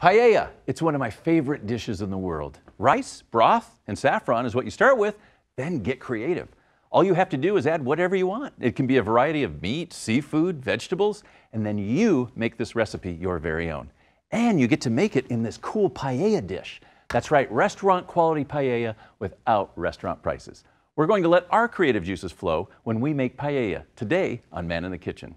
Paella, it's one of my favorite dishes in the world. Rice, broth, and saffron is what you start with, then get creative. All you have to do is add whatever you want. It can be a variety of meat, seafood, vegetables, and then you make this recipe your very own. And you get to make it in this cool paella dish. That's right, restaurant quality paella without restaurant prices. We're going to let our creative juices flow when we make paella today on Man in the Kitchen.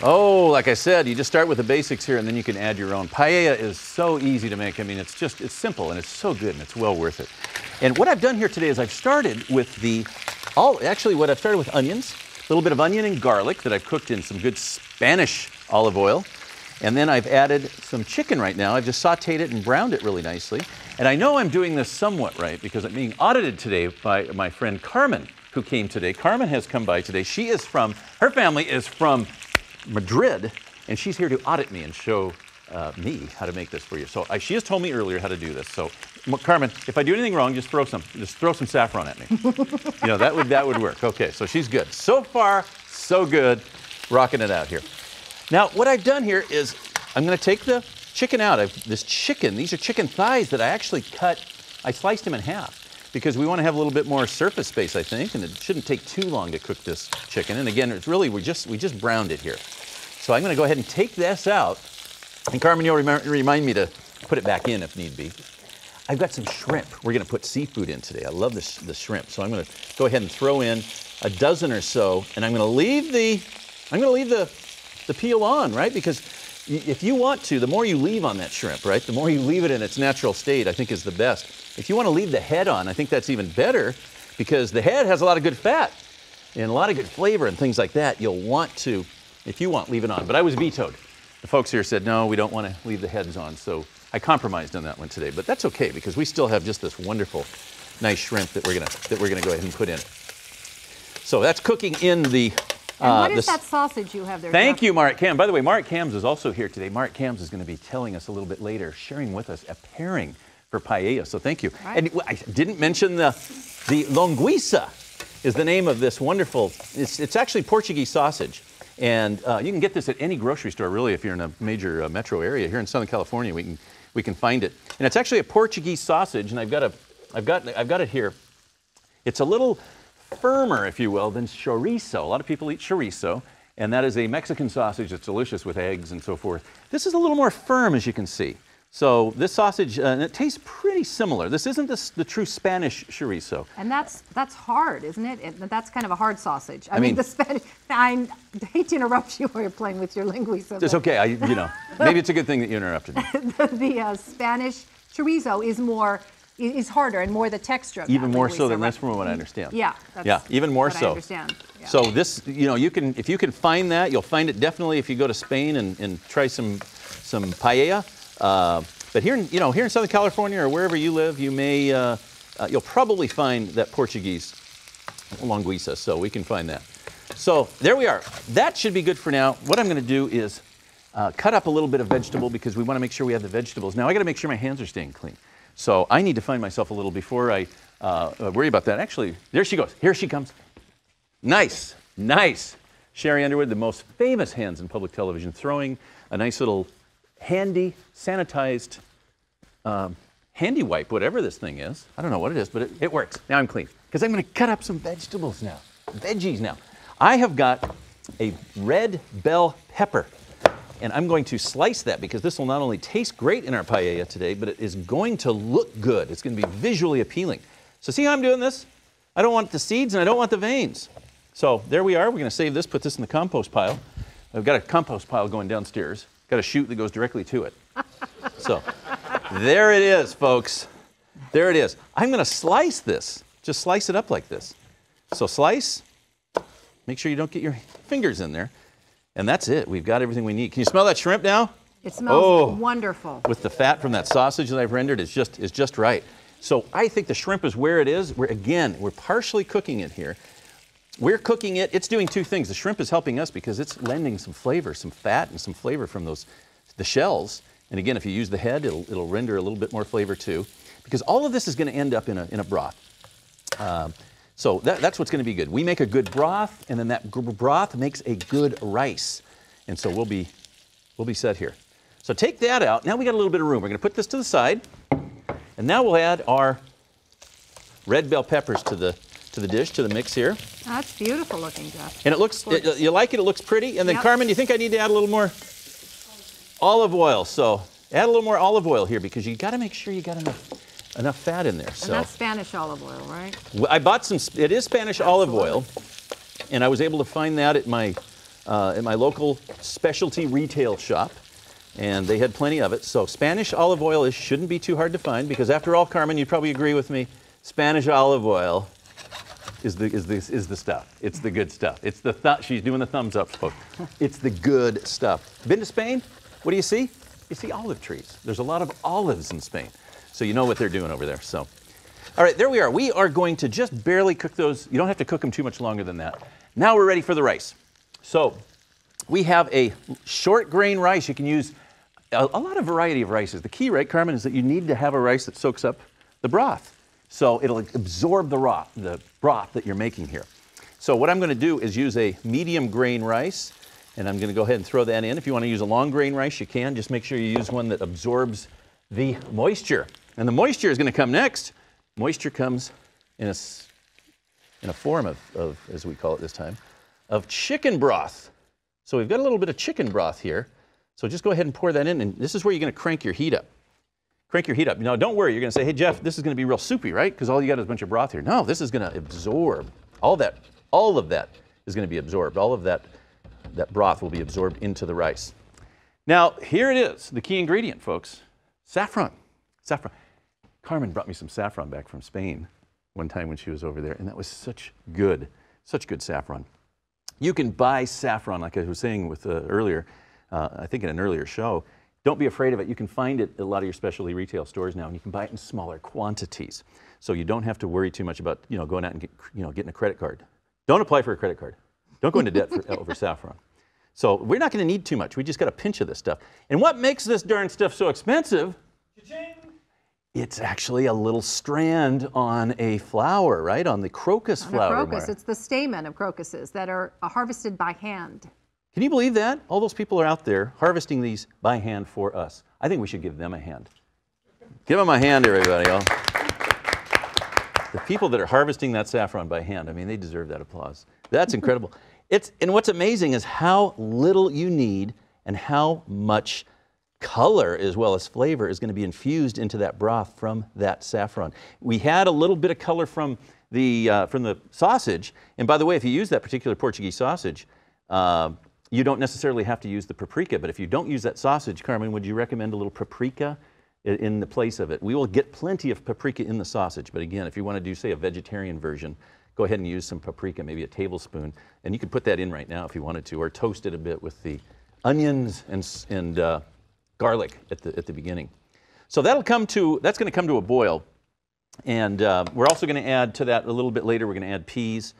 Oh, like I said, you just start with the basics here and then you can add your own. Paella is so easy to make. I mean, it's simple and it's so good and it's well worth it. And what I've done here today is I've started with what I've started with onions, a little bit of onion and garlic that I've cooked in some good Spanish olive oil. And then I've added some chicken right now. I've just sauteed it and browned it really nicely. And I know I'm doing this somewhat right because I'm being audited today by my friend Carmen, who came today. Carmen has come by today. Her family is from Madrid, and she's here to audit me and show me how to make this for you. So she has told me earlier how to do this. So Carmen, if I do anything wrong, just throw some saffron at me. You know, that would work. Okay, so she's good. So far, so good. Rocking it out here. Now, what I've done here is I'm going to take the chicken out. These are chicken thighs that I actually cut. I sliced them in half because we want to have a little bit more surface space, I think, and it shouldn't take too long to cook this chicken. And again, it's really, we just browned it here. So I'm going to go ahead and take this out. And Carmen, you'll remind me to put it back in if need be. I've got some shrimp. We're going to put seafood in today. I love the shrimp. So I'm going to go ahead and throw in a dozen or so, and I'm going to leave the peel on, right? Because if you want to, the more you leave on that shrimp, right? The more you leave it in its natural state, I think is the best. If you want to leave the head on, I think that's even better because the head has a lot of good fat and a lot of good flavor and things like that. You'll want to, if you want, leave it on. But I was vetoed. The folks here said, no, we don't want to leave the heads on. So I compromised on that one today. But that's okay because we still have just this wonderful, nice shrimp that we're gonna go ahead and put in. So that's cooking in the. And what is that sausage you have there? Thank you, Mark Cam. By the way, Mark Cams is also here today. Mark Cams is going to be telling us a little bit later, sharing with us a pairing for paella. So thank you. Right. And I didn't mention the linguiça is the name of this wonderful. It's actually Portuguese sausage. And you can get this at any grocery store, really, if you're in a major metro area. Here in Southern California, we can find it. And it's actually a Portuguese sausage, and I've got it here. It's a little firmer, if you will, than chorizo. A lot of people eat chorizo, and that is a Mexican sausage that's delicious with eggs and so forth. This is a little more firm, as you can see. So this sausage, and it tastes pretty similar. This isn't the true Spanish chorizo. And that's hard, isn't it? That's kind of a hard sausage. I mean the Spanish. I hate to interrupt you while you're playing with your linguiça. It's okay. Maybe it's a good thing that you interrupted me. the Spanish chorizo is harder and more the texture of even more linguiça, so than right? this, from what I understand. Yeah. Even more so. I understand. Yeah. So this, if you can find that, you'll find it definitely if you go to Spain and try some paella. But here in Southern California or wherever you live, you'll probably find that Portuguese linguiça. So we can find that. So there we are. That should be good for now. What I'm going to do is cut up a little bit of vegetable because we want to make sure we have the vegetables. Now I got to make sure my hands are staying clean. So I need to find myself a little before I worry about that. Actually, there she goes. Here she comes. Nice. Sherry Underwood, the most famous hands in public television, throwing a nice little handy, sanitized, handy wipe, whatever this thing is. I don't know what it is, but it works. Now I'm clean. Because I'm going to cut up some vegetables now. Veggies now. I have got a red bell pepper. And I'm going to slice that because this will not only taste great in our paella today, but it is going to look good. It's going to be visually appealing. So see how I'm doing this? I don't want the seeds and I don't want the veins. So there we are. We're going to save this, put this in the compost pile. I've got a compost pile going downstairs. Got a chute that goes directly to it. So there it is, folks. There it is. I'm going to slice this. Just slice it up like this. So slice. Make sure you don't get your fingers in there. And that's it. We've got everything we need. Can you smell that shrimp now? It smells wonderful. With the fat from that sausage that I've rendered, is just right. So I think the shrimp is where it is. We're partially cooking it here. We're cooking it. It's doing two things. The shrimp is helping us because it's lending some flavor, some fat and some flavor from the shells. And again, if you use the head, it'll render a little bit more flavor too. Because all of this is going to end up in a broth. So that's what's going to be good. We make a good broth, and then that broth makes a good rice. And so we'll be set here. So take that out. Now we got a little bit of room. We're going to put this to the side. And now we'll add our red bell peppers to the dish, to the mix here. That's beautiful looking, Jeff. And it looks, you like it? It looks pretty. And then Carmen, do you think I need to add a little more olive oil? So add a little more olive oil here because you got to make sure you got enough fat in there. So and that's Spanish olive oil, right? I bought some. It is Spanish olive oil, and I was able to find that at my local specialty retail shop. And they had plenty of it. So Spanish olive oil shouldn't be too hard to find because after all, Carmen, you'd probably agree with me, Spanish olive oil is the stuff. It's the good stuff. It's she's doing the thumbs up, folks. It's the good stuff. Been to Spain? What do you see? You see olive trees. There's a lot of olives in Spain. So you know what they're doing over there. So, all right, there we are. We are going to just barely cook those. You don't have to cook them too much longer than that. Now we're ready for the rice. So we have a short grain rice. You can use a lot of variety of rices. The key, right, Carmen, is that you need to have a rice that soaks up the broth. So it'll absorb the broth that you're making here. So what I'm going to do is use a medium grain rice, and I'm going to go ahead and throw that in. If you want to use a long grain rice, you can. Just make sure you use one that absorbs the moisture. And the moisture is going to come next. Moisture comes in a form of, as we call it this time, of chicken broth. So we've got a little bit of chicken broth here. So just go ahead and pour that in, and this is where you're going to crank your heat up. Crank your heat up. Now, don't worry. You're going to say, hey, Jeff, this is going to be real soupy, right? Because all you got is a bunch of broth here. No, this is going to absorb. All of that is going to be absorbed. All of that broth will be absorbed into the rice. Now, here it is, the key ingredient, folks. Saffron. Saffron. Carmen brought me some saffron back from Spain one time when she was over there, and that was such good saffron. You can buy saffron, like I was saying with earlier, I think in an earlier show. Don't be afraid of it. You can find it at a lot of your specialty retail stores now, and you can buy it in smaller quantities. So you don't have to worry too much about going out and getting a credit card. Don't apply for a credit card. Don't go into debt over saffron. So we're not going to need too much. We just got a pinch of this stuff. And what makes this darn stuff so expensive? Cha-ching! It's actually a little strand on a flower, right? On the crocus flower. On a crocus. It's the stamen of crocuses that are harvested by hand. Can you believe that? All those people are out there harvesting these by hand for us. I think we should give them a hand. Give them a hand, everybody. The people that are harvesting that saffron by hand, I mean, they deserve that applause. That's incredible. And what's amazing is how little you need and how much color as well as flavor is going to be infused into that broth from that saffron. We had a little bit of color from the sausage. And by the way, if you use that particular Portuguese sausage, you don't necessarily have to use the paprika, but if you don't use that sausage, Carmen, would you recommend a little paprika in the place of it? We will get plenty of paprika in the sausage, but again, if you want to do, say, a vegetarian version, go ahead and use some paprika, maybe a tablespoon, and you can put that in right now if you wanted to, or toast it a bit with the onions and garlic at the beginning. So that's going to come to a boil, and we're also going to add to that a little bit later. We're going to add peas.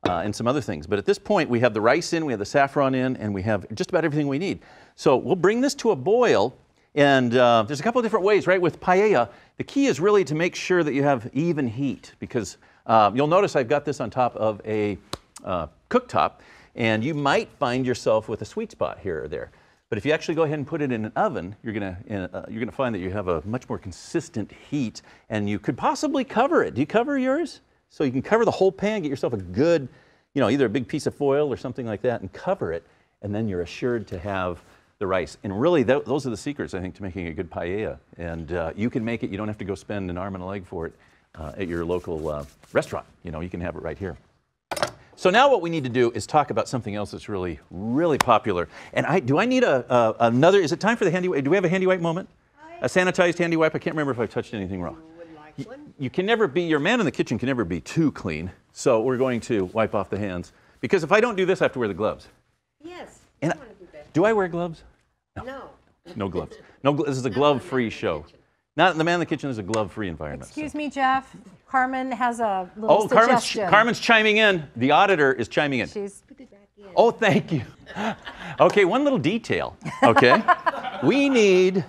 And some other things. But at this point, we have the rice in, we have the saffron in, and we have just about everything we need. So we'll bring this to a boil, and there's a couple of different ways, right? With paella, the key is really to make sure that you have even heat, because you'll notice I've got this on top of a cooktop, and you might find yourself with a sweet spot here or there. But if you actually go ahead and put it in an oven, you're gonna find that you have a much more consistent heat, and you could possibly cover it. Do you cover yours? So you can cover the whole pan, get yourself a good, either a big piece of foil or something like that, and cover it, and then you're assured to have the rice. And really, those are the secrets, I think, to making a good paella. And you can make it. You don't have to go spend an arm and a leg for it at your local restaurant. You can have it right here. So now what we need to do is talk about something else that's really, really popular. And do I need another? Is it time for the handy wipe? Do we have a handy wipe moment? A sanitized handy wipe? I can't remember if I've touched anything wrong. You can never be, your man in the kitchen can never be too clean. So we're going to wipe off the hands. Because if I don't do this, I have to wear the gloves. Yes, and I want to do that. Do I wear gloves? No. No gloves. No, this is a glove-free show. Not in the Man in the Kitchen is a glove-free environment. Excuse me, Jeff. Carmen has a little suggestion. Carmen's chiming in. The auditor is chiming in. She's... Oh, thank you. Okay, one little detail, okay? We need,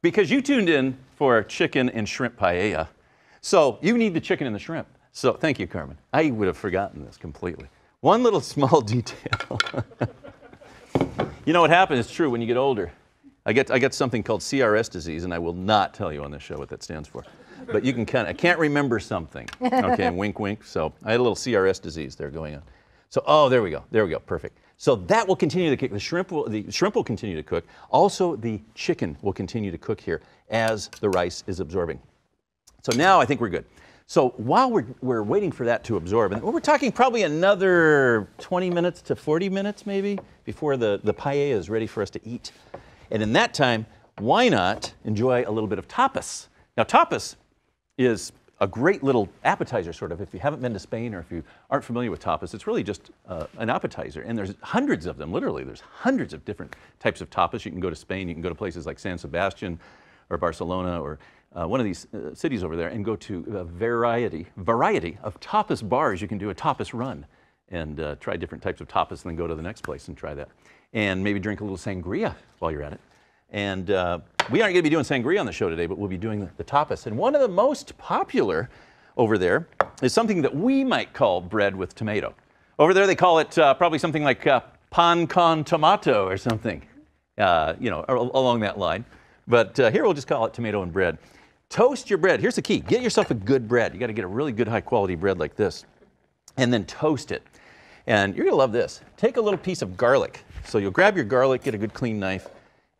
because you tuned in for chicken and shrimp paella, so you need the chicken and the shrimp. So thank you, Carmen. I would have forgotten this completely. One little small detail. You know what happens, it's true, when you get older. I get something called CRS disease, and I will not tell you on this show what that stands for. But you can I can't remember something. Okay, wink, wink. So I had a little CRS disease there going on. So, oh, there we go, perfect. So that will continue to cook. The shrimp will continue to cook. Also, the chicken will continue to cook here as the rice is absorbing. So now I think we're good. So while we're waiting for that to absorb, and we're talking probably another 20 minutes to 40 minutes maybe before the paella is ready for us to eat. And in that time, why not enjoy a little bit of tapas? Now, tapas is a great little appetizer, sort of. If you haven't been to Spain or if you aren't familiar with tapas, it's really just an appetizer. And there's hundreds of them, literally. There's hundreds of different types of tapas. You can go to Spain, you can go to places like San Sebastian or Barcelona or one of these cities over there and go to a variety of tapas bars. You can do a tapas run and try different types of tapas and then go to the next place and try that. And maybe drink a little sangria while you're at it. And we aren't going to be doing sangria on the show today, but we'll be doing the tapas. And one of the most popular over there is something that we might call bread with tomato. Over there they call it probably something like pan con tomato or something, you know, along that line. But here we'll just call it tomato and bread. Toast your bread. Here's the key. Get yourself a good bread. You got to get a really good high quality bread like this. And then toast it. And you're going to love this. Take a little piece of garlic. So you'll grab your garlic, get a good clean knife,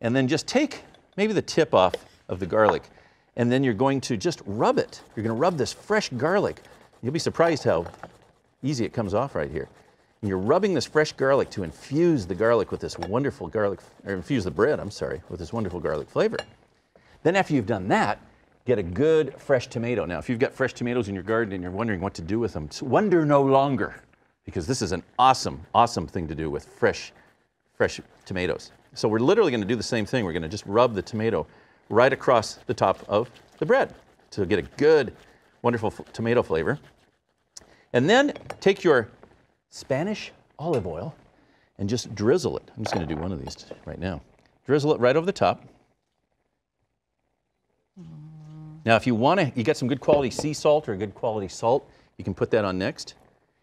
and then just take maybe the tip off of the garlic, and then you're going to just rub it. You're going to rub this fresh garlic. You'll be surprised how easy it comes off right here. And you're rubbing this fresh garlic to infuse the garlic with this wonderful garlic, or infuse the bread, I'm sorry, with this wonderful garlic flavor. Then after you've done that, get a good fresh tomato. Now, if you've got fresh tomatoes in your garden and you're wondering what to do with them, wonder no longer, because this is an awesome, awesome thing to do with fresh tomatoes. So we're literally going to do the same thing. We're going to just rub the tomato right across the top of the bread to get a good, wonderful tomato flavor. And then take your Spanish olive oil and just drizzle it. I'm just going to do one of these right now. Drizzle it right over the top. Now, if you want to, you got some good quality sea salt or good quality salt, you can put that on next.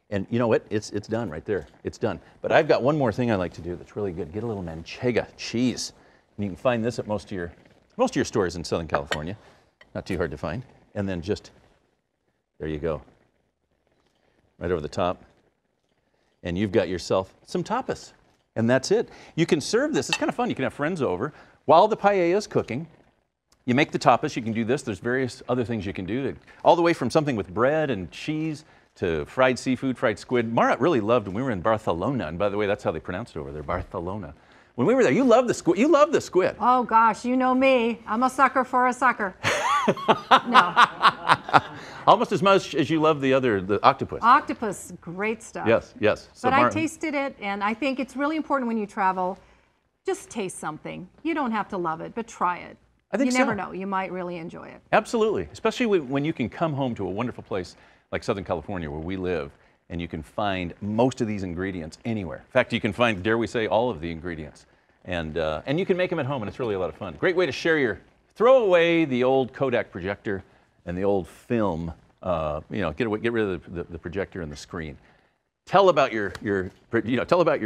And you know what? It's done right there. It's done. But I've got one more thing I like to do that's really good. Get a little manchego cheese. And you can find this at most of your stores in Southern California. Not too hard to find. And then just, there you go. Right over the top. And you've got yourself some tapas. And that's it. You can serve this. It's kind of fun. You can have friends over while the paella is cooking. You make the tapas. You can do this. There's various other things you can do. All the way from something with bread and cheese to fried seafood, fried squid. Marat really loved when we were in Barcelona, and by the way, that's how they pronounce it over there, Barcelona. When we were there, you loved the squid. You loved the squid. Oh gosh, you know me. I'm a sucker for a sucker. No. Almost as much as you love the octopus. Octopus, great stuff. Yes, yes. So but I tasted it, and I think it's really important when you travel, just taste something. You don't have to love it, but try it. I think you never know. You might really enjoy it. Absolutely, especially when you can come home to a wonderful place like Southern California where we live, and you can find most of these ingredients anywhere. In fact, you can find, dare we say, all of the ingredients. And you can make them at home, and it's really a lot of fun. Great way to share throw away the old Kodak projector and the old film, you know, get rid of the projector and the screen. Tell about your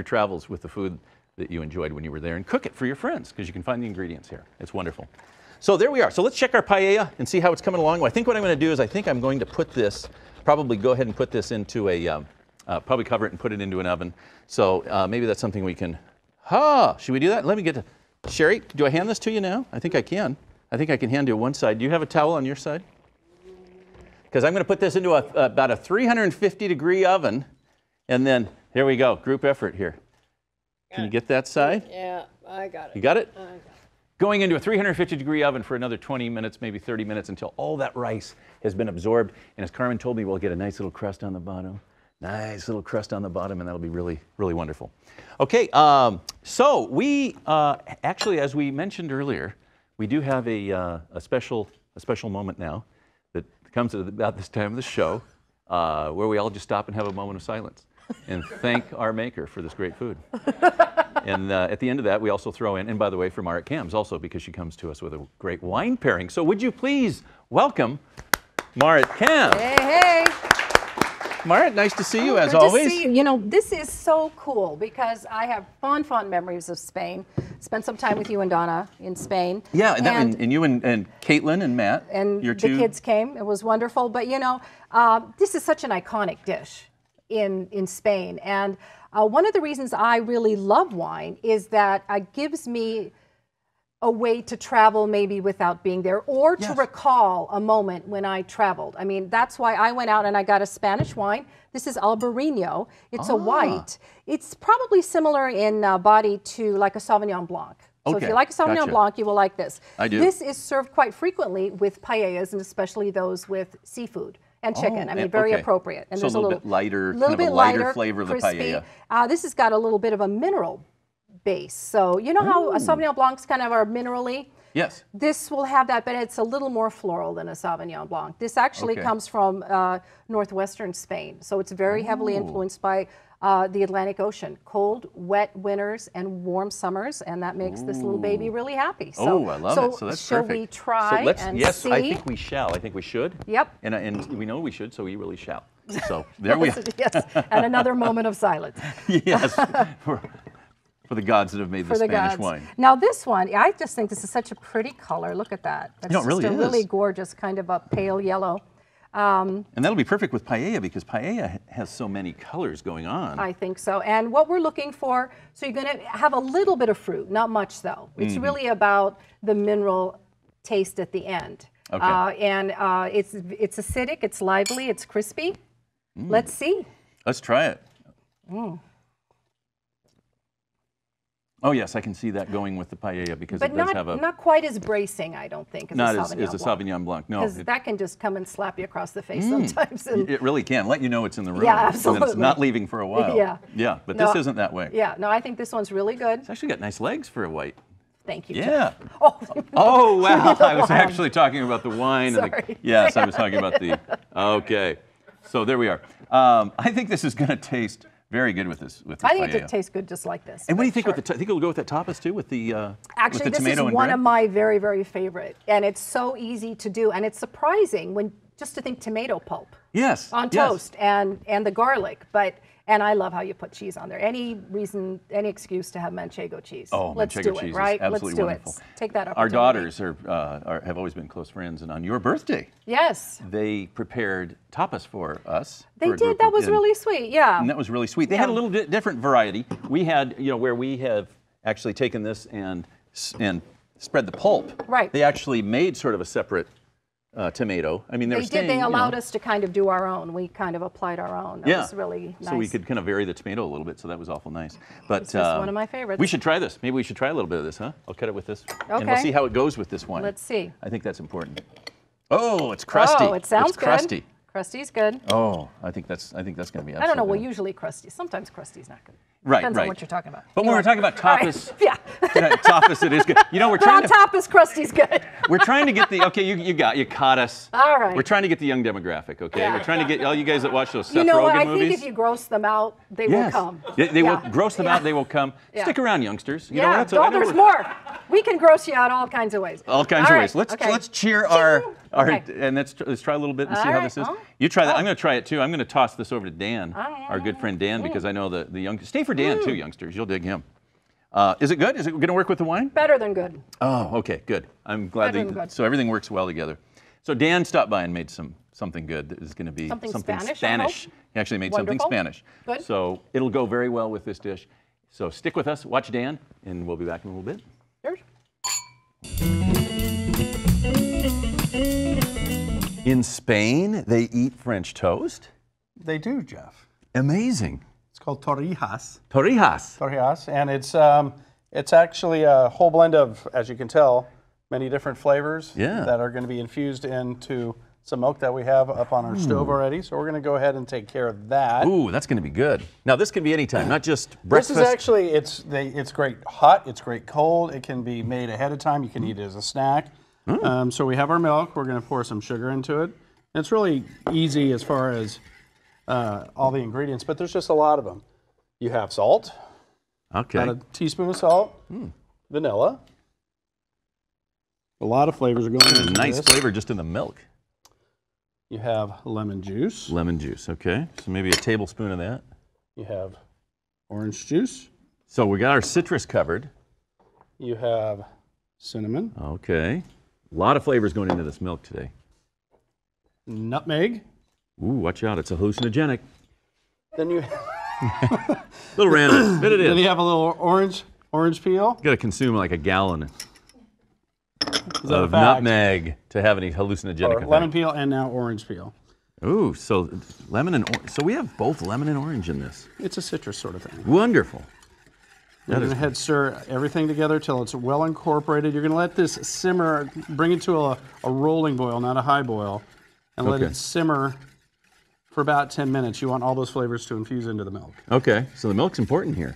travels with the food that you enjoyed when you were there, and cook it for your friends, because you can find the ingredients here. It's wonderful. So there we are. So let's check our paella and see how it's coming along. Well, I think what I'm going to do is I'm going to put this, probably go ahead and put this into a, probably cover it and put it into an oven. So maybe that's something we can, should we do that? Let me get to, Sherry, do I hand this to you now? I think I can. I think I can hand you one side. Do you have a towel on your side? Because I'm going to put this into about a 350-degree oven, and then, here we go, group effort here. Can you get that side? Yeah, I got it. You got it? I got it. Going into a 350-degree oven for another 20 minutes, maybe 30 minutes, until all that rice has been absorbed. And as Carmen told me, we'll get a nice little crust on the bottom. Nice little crust on the bottom, and that'll be really, really wonderful. Okay, so we actually, as we mentioned earlier, we do have a special moment now that comes at about this time of the show, where we all just stop and have a moment of silence and thank our maker for this great food. And at the end of that, we also throw in, and by the way, for Marit Kams also, because she comes to us with a great wine pairing. So would you please welcome Marit Kams. Hey, hey. Marit, nice to see you as Good always. to see you. You know, this is so cool because I have fond memories of Spain. Spent some time with you and Donna in Spain. Yeah, and you and Caitlin and Matt. And your the two kids came. It was wonderful. But you know, this is such an iconic dish in Spain. And one of the reasons I really love wine is that it gives me a way to travel maybe without being there, or to recall a moment when I traveled. I mean, that's why I went out and I got a Spanish wine. This is Albarino. It's a white. It's probably similar in body to like a Sauvignon Blanc. So if you like a Sauvignon Blanc, you will like this. I do. This is served quite frequently with paellas, and especially those with seafood and chicken. I mean, very appropriate. And so there's a little bit lighter, little kind of bit a lighter lighter, flavor of the crispy. paella. This has got a little bit of a mineral base. So you know how a Sauvignon Blanc's kind of are minerally? Yes. This will have that, but it's a little more floral than a Sauvignon Blanc. This actually comes from northwestern Spain. So it's very heavily influenced by the Atlantic Ocean. Cold, wet winters and warm summers, and that makes this little baby really happy. So, I love it. So that's shall perfect. we try and yes, see? I think we shall. I think we should. Yep. And we know we should, so we really shall. So there we are. Yes, and another moment of silence. Yes. For the gods that have made the Spanish wine. Now this one, I just think this is such a pretty color. Look at that. That's it really just a is. really gorgeous kind of a pale yellow. And that'll be perfect with paella because paella has so many colors going on. I think so. And what we're looking for, so you're going to have a little bit of fruit, not much though. It's really about the mineral taste at the end. Okay. It's acidic, it's lively, it's crispy. Let's see. Let's try it. Oh yes, I can see that going with the paella because it does have a... not quite as bracing, I don't think, as not a as a Sauvignon Blanc, no. Because that can just come and slap you across the face sometimes. And it really can. Let you know it's in the room. Yeah, absolutely. And then it's not leaving for a while. Yeah. Yeah, but this isn't that way. Yeah, no, I think this one's really good. It's actually got nice legs for a white. Thank you, Yeah. Jeff. Oh, wow. I was actually talking about the wine. Sorry. Yes, I was talking about the... Okay. So there we are. I think this is going to taste very good with this. I think it tastes good just like this. And what do you think with the? Think it'll go with the tapas too, with the Actually, with the this tomato is and one bread? of my very, very favorite, and it's so easy to do, and it's surprising when just to think tomato pulp. Yes. On toast and the garlic, and I love how you put cheese on there. Any reason, any excuse to have Manchego cheese. Oh, let's Manchego do cheese it, right? is absolutely Let's do wonderful. it. Take that opportunity. Our daughters have always been close friends, and on your birthday, yes, they prepared tapas for us. They did. That was really sweet. Yeah. And that was really sweet. They had a little different variety. We had, where we have actually taken this and spread the pulp. Right. They actually made sort of a separate tomato. I mean, they did. They allowed us to kind of do our own. We kind of applied our own. That was really nice. So we could kind of vary the tomato a little bit. So that was awful nice. But this is one of my favorites. We should try this. Maybe we should try a little bit of this, huh? I'll cut it with this, and we'll Okay. see how it goes with this wine. Let's see. I think that's important. Oh, it's crusty. Oh, it sounds it's crusty. good. Crusty's good. Oh, I think that's going to be absolutely I don't know. Well, good. usually crusty. Sometimes crusty's not good. Right, Depends right. on what you're talking about. But when we're talking about tapas, Yeah. tapas, it is good. We're But on trying to. tapas, crusty's good. We're trying to get the. Okay, you caught us. All right. We're trying to get the young demographic. Okay, Yeah. we're trying to get all you guys that watch those Seth You know what? Rogen I movies. think if you gross them out, they will Yes. come. They will gross them out. They will come. Yeah. Stick around, youngsters. You know Yeah. what? Oh, there's more. We can gross you out all kinds of ways. All kinds All of right, ways. okay. Let's cheer our Okay. and let's try a little bit and see All how right. this is. Oh. You try that. I'm going to try it too. I'm going to toss this over to Dan, Oh. our good friend Dan, because I know the young. Stay for Dan too, youngsters. You'll dig him. Is it good? Is it going to work with the wine? Better than good. Oh, okay, good. I'm glad Better than good. so everything works well together. So Dan stopped by and made something good that is going to be Something Spanish, I hope? He actually made Wonderful. something Spanish. Good. So it'll go very well with this dish. So stick with us, watch Dan, and we'll be back in a little bit. Sure. In Spain, they eat French toast? They do, Jeff. Amazing. It's called Torrijas. Torrijas. Torrijas, and it's actually a whole blend of, as you can tell, many different flavors Yeah. that are going to be infused into some milk that we have up on our stove already. So we're going to go ahead and take care of that. Ooh, that's going to be good. Now this can be anytime, not just breakfast. This is actually, it's great hot, it's great cold. It can be made ahead of time. You can eat it as a snack. So we have our milk. We're going to pour some sugar into it. And it's really easy as far as all the ingredients, but there's just a lot of them. You have salt. Okay. About a teaspoon of salt. Vanilla. A lot of flavors are going into A nice this. flavor just in the milk. You have lemon juice. Lemon juice, okay. So maybe a tablespoon of that. You have orange juice. So we got our citrus covered. You have cinnamon. Okay. A lot of flavors going into this milk today. Nutmeg. Ooh, watch out, it's hallucinogenic. Then you A little random, but it then is. you have a little orange peel. Got to consume like a gallon Is that a of fact? nutmeg to have any hallucinogenic Or effect. lemon peel and now orange peel. Ooh, so lemon and orange. So we have both lemon and orange in this. It's a citrus sort of thing. Wonderful. You're going to head stir everything together till it's well incorporated. You're going to let this simmer, bring it to a rolling boil, not a high boil, and let Okay. it simmer for about 10 minutes. You want all those flavors to infuse into the milk. Okay, so the milk's important here.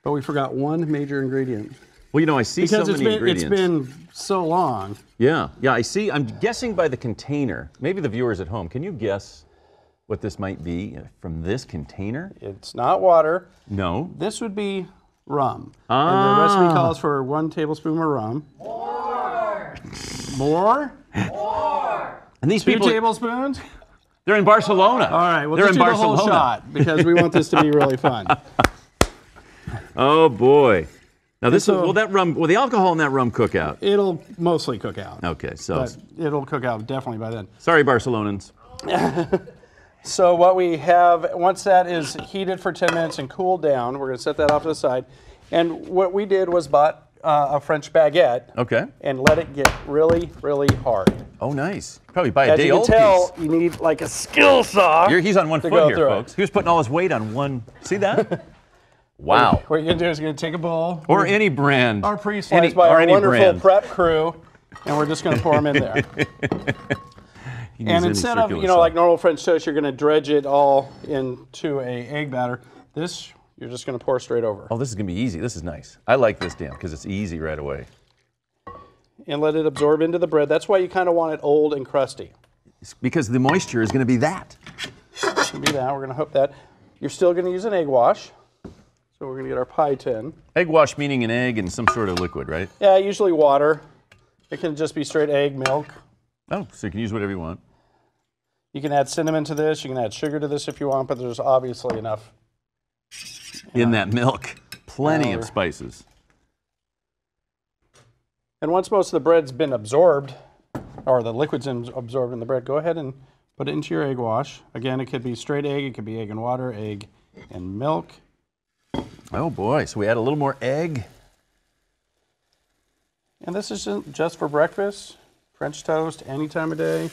But we forgot one major ingredient. Well, you know, I see so Because many ingredients. it's been so long. Yeah, I see. I'm guessing by the container. Maybe the viewers at home, can you guess what this might be from this container? It's not water. No. This would be rum. And the recipe calls for 1 tablespoon of rum. More? And these 2 people, tablespoons? they're in Barcelona. All right, we'll they're just in do Barcelona. the whole shot because we want this to be really fun. Oh boy. Now this so- will that rum, will the alcohol in that rum cook out? It'll mostly cook out. Okay, so But it'll cook out definitely by then. sorry Barcelonans. So what we have, once that is heated for 10 minutes and cooled down, we're going to set that off to the side. And what we did was bought a French baguette Okay. and let it get really, really hard. Oh nice. Probably buy a As day you can old tell, piece. you need like a skill saw. He's on one to foot go here, through it. folks. He was putting all his weight on one. See that? Wow. What you're going to do is you're going to take a bowl. Or any brand. Our pre-sliced by or our any wonderful brand. prep crew, and we're just going to pour them in there. He needs And any instead of, circular you know, saw. like normal French toast, you're going to dredge it all into a egg batter. This, you're just going to pour straight over. Oh, this is going to be easy. This is nice. I like this, Dan, because it's easy right away. And let it absorb into the bread. That's why you kind of want it old and crusty. It's because the moisture is going to be that. It's going to be that. We're going to hope that. You're still going to use an egg wash. So we're going to get our pie tin. Egg wash meaning an egg and some sort of liquid, right? Yeah, usually water. It can just be straight egg, milk. Oh, so you can use whatever you want. You can add cinnamon to this. You can add sugar to this if you want, but there's obviously enough. In that milk. Plenty of Or- spices. And once most of the bread's been absorbed, or the liquid's absorbed in the bread, go ahead and put it into your egg wash. Again, it could be straight egg, it could be egg and water, egg and milk. Oh boy, so we add a little more egg. And this is just for breakfast, French toast, any time of day.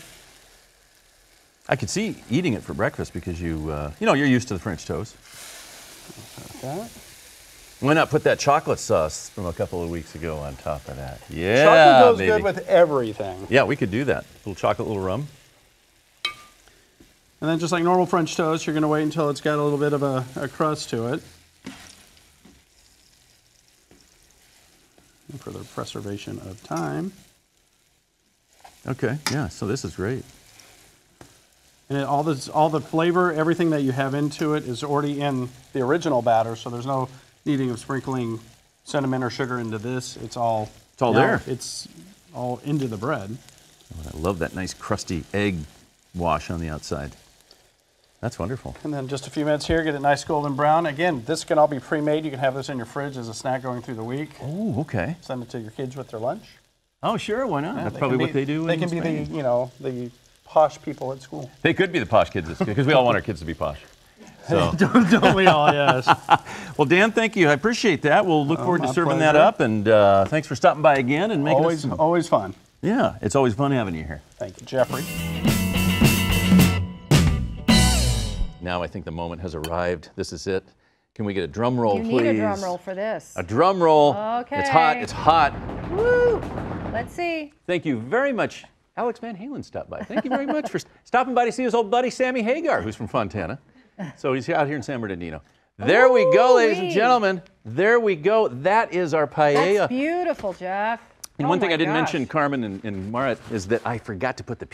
I could see eating it for breakfast because you know, you're used to the French toast. Like that. Why not put that chocolate sauce from a couple of weeks ago on top of that? Yeah, Chocolate goes baby. good with everything. Yeah, we could do that. Little chocolate, little rum. And then just like normal French toast, you're going to wait until it's got a little bit of a crust to it. For the preservation of time. Okay, yeah, so this is great. And all the flavor, everything that you have into it is already in the original batter, so there's no needing of sprinkling cinnamon or sugar into this. It's all all now there. It's all into the bread. Oh, I love that nice crusty egg wash on the outside. That's wonderful. And then just a few minutes here, get it nice golden brown. Again, this can all be pre-made. You can have this in your fridge as a snack going through the week. Oh, okay. Send it to your kids with their lunch. Oh, sure, why not? Yeah, That's they probably can what be- they do They in can be Spain. the, you know, the posh people at school. They could be the posh kids because we all want our kids to be posh. So, Don't we all? Yes. well, Dan, thank you. I appreciate that. We'll look forward to my serving that pleasure. up, and thanks for stopping by again and making us some. Always fun. Yeah, it's always fun having you here. Thank you, Jeffrey. Now I think the moment has arrived. This is it. Can we get a drum roll, You please? need a drum roll for this. A drum roll. Okay. It's hot. It's hot. Woo! Let's see. Thank you very much, Alex Van Halen stopped by. Thank you very much for stopping by to see his old buddy Sammy Hagar, who's from Fontana. So he's out here in San Bernardino. There we go, ladies and gentlemen. There we go. That is our paella. That's beautiful, Jeff. And one thing I didn't mention, Carmen and Marit, is that I forgot to put the